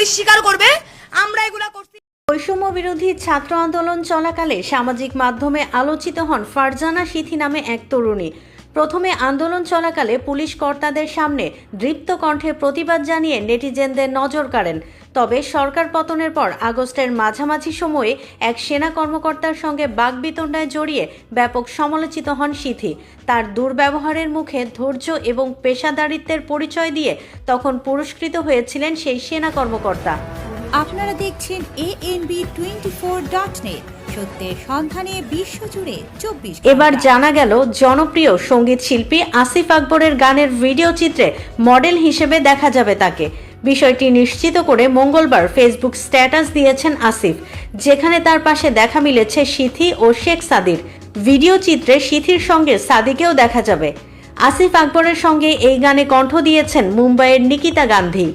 Police স্বীকার করবে আমরা এগুলা করছি। বৈষম্য বিরোধী ছাত্র আন্দোলন চলাকালে সামাজিক মাধ্যমে আলোচিত হন ফারজানা সিথি নামে এক তরুণী। প্রথমে আন্দোলন চলাকালে পুলিশ কর্তাদের সামনে দৃপ্ত কণ্ঠে প্রতিবাদ জানিয়ে নেটিজেনদের নজর কাড়েন। তবে সরকার পতনের পর আগস্টের মাঝামাঝি সময়ে এক সেনা কর্মকর্তার সঙ্গে বাকবিতণ্ডায় জড়িয়ে ব্যাপক সমালোচিত হন সিথি। তার দুর্ব্যবহারের মুখে ধৈর্য এবং পেশাদারিত্বের পরিচয় দিয়ে তখন পুরস্কৃত হয়েছিলেন সেই সেনা কর্মকর্তা। আপনারা দেখছেন ANB24.net, সত্যের সন্ধানে বিশ্বজুড়ে 24 ঘন্টা। এবার জানা গেল জনপ্রিয় সঙ্গীত শিল্পী আসিফ আকবরের গানের ভিডিও চিত্রে মডেল হিসেবে দেখা যাবে তাকে। বিষয়টি নিশ্চিত করে মঙ্গলবার ফেসবুক স্ট্যাটাস দিয়েছেন আসিফ, যেখানে তার পাশে দেখা মিলেছে সিথি ও শেখ সাদির। ভিডিও চিত্রে সিথির সঙ্গে সাদিকেও দেখা যাবে। আসিফ আকবরের সঙ্গে এই গানে কণ্ঠ দিয়েছেন মুম্বাইয়ের নিকিতা গান্ধী।